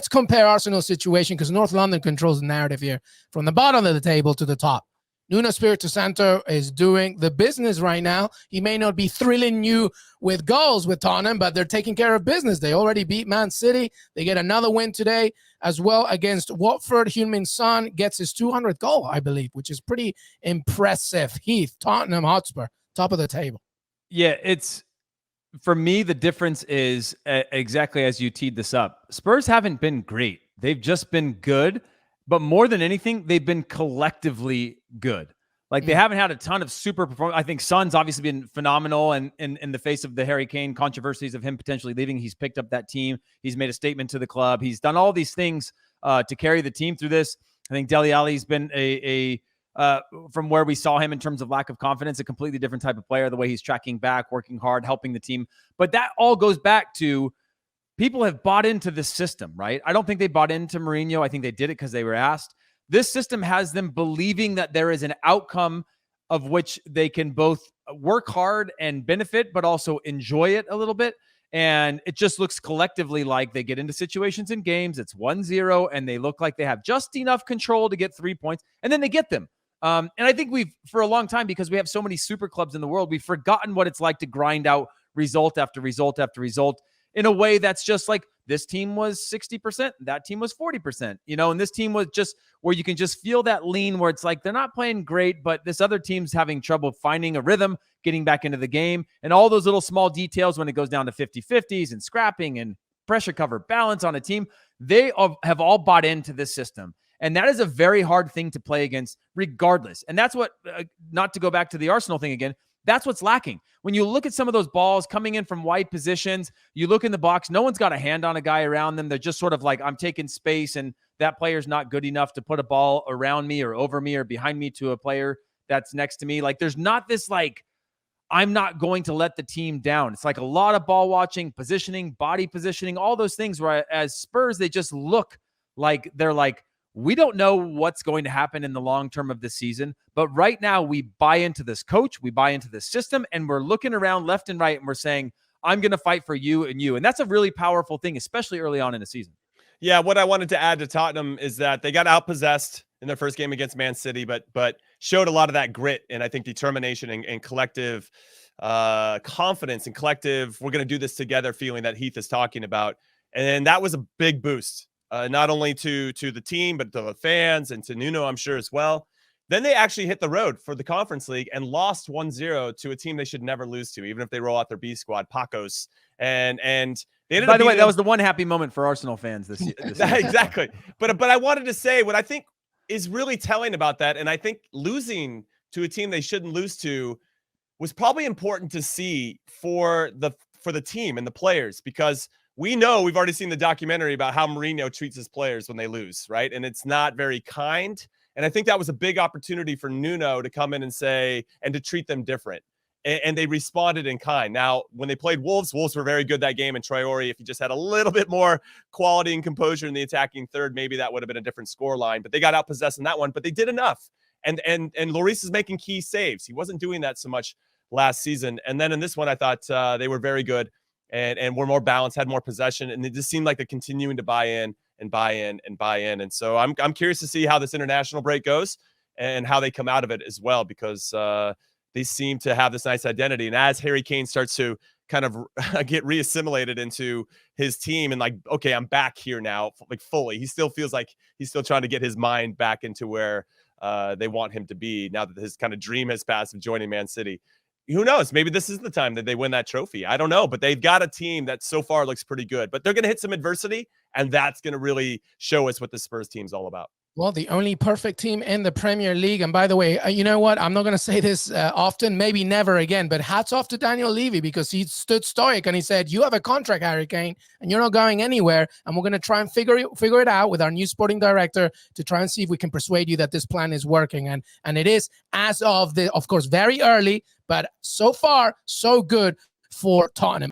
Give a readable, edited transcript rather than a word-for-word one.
let's compare Arsenal's situation, because North London controls the narrative here, from the bottom of the table to the top. Nuno Espirito Santo is doing the business right now. He may not be thrilling you with goals with Tottenham, but they're taking care of business. They already beat Man City. They get another win today as well against Watford. Heung-min Son gets his 200th goal, I believe, which is pretty impressive. Heath, Tottenham Hotspur, top of the table. Yeah, it's, for me, the difference is exactly as you teed this up. Spurs haven't been great. They've just been good. But more than anything, they've been collectively good. Like, they haven't had a ton of super performance. I think Son's obviously been phenomenal, and in the face of the Harry Kane controversies of him potentially leaving, he's picked up that team. He's made a statement to the club. He's done all these things to carry the team through this. I think Dele Alli's been from where we saw him in terms of lack of confidence, a completely different type of player, the way he's tracking back, working hard, helping the team. But that all goes back to people have bought into this system, right? I don't think they bought into Mourinho. I think they did it because they were asked. This system has them believing that there is an outcome of which they can both work hard and benefit, but also enjoy it a little bit. And it just looks collectively like they get into situations in games, it's 1-0, and they look like they have just enough control to get 3 points, and then they get them. And I think we've, for a long time, because we have so many super clubs in the world, we've forgotten what it's like to grind out result after result after result, in a way that's just like, this team was 60%, that team was 40%, and this team was just where you can just feel that lean, where it's like, they're not playing great, but this other team's having trouble finding a rhythm, getting back into the game, and all those little small details when it goes down to 50-50s and scrapping and pressure cover balance on a team, they have all bought into this system. And that is a very hard thing to play against regardless. And that's what, not to go back to the Arsenal thing again, that's what's lacking. When you look at some of those balls coming in from wide positions, you look in the box, no one's got a hand on a guy around them. They're just sort of like, I'm taking space, and that player's not good enough to put a ball around me or over me or behind me to a player that's next to me. Like, there's not this, like, I'm not going to let the team down. It's like a lot of ball watching, positioning, body positioning, all those things where as Spurs, they just look like they're like, we don't know what's going to happen in the long term of this season, but right now we buy into this coach, we buy into this system, and we're looking around left and right, and we're saying, I'm going to fight for you and you. And that's a really powerful thing, especially early on in the season. Yeah, what I wanted to add to Tottenham is that they got outpossessed in their first game against Man City, but showed a lot of that grit and I think determination and collective confidence and collective, we're going to do this together feeling that Heath is talking about. And that was a big boost. Not only to the team, but to the fans and to Nuno, I'm sure, as well. Then they actually hit the road for the Conference League and lost 1-0 to a team they should never lose to, even if they roll out their B squad, Pacos. And they ended By the way, that was the one happy moment for Arsenal fans this year. Exactly. But I wanted to say what I think is really telling about that, and I think losing to a team they shouldn't lose to was probably important to see for the team and the players, because we know, we've already seen the documentary about how Mourinho treats his players when they lose, right? And it's not very kind. And I think that was a big opportunity for Nuno to come in and say, and to treat them different. And they responded in kind. Now, when they played Wolves were very good that game. And Traore, if he just had a little bit more quality and composure in the attacking third, maybe that would have been a different scoreline. But they got outpossessed in that one. But they did enough. And Lloris is making key saves. He wasn't doing that so much last season. And then in this one, I thought they were very good. And were more balanced, had more possession, and they just seemed like they're continuing to buy in. And so I'm curious to see how this international break goes and how they come out of it as well, because they seem to have this nice identity. And as Harry Kane starts to kind of get reassimilated into his team and like, okay, I'm back here now, like fully, he still feels like he's still trying to get his mind back into where they want him to be now that his kind of dream has passed of joining Man City. Who knows? Maybe this is the time that they win that trophy. I don't know, but they've got a team that so far looks pretty good, but they're going to hit some adversity, and that's going to really show us what the Spurs team's all about. Well, the only perfect team in the Premier League. And by the way, you know what? I'm not going to say this often, maybe never again, but hats off to Daniel Levy, because he stood stoic and he said, you have a contract, Harry Kane, and you're not going anywhere. And we're going to try and figure it out with our new sporting director to try and see if we can persuade you that this plan is working. And it is, as of course, very early, but so far, so good for Tottenham.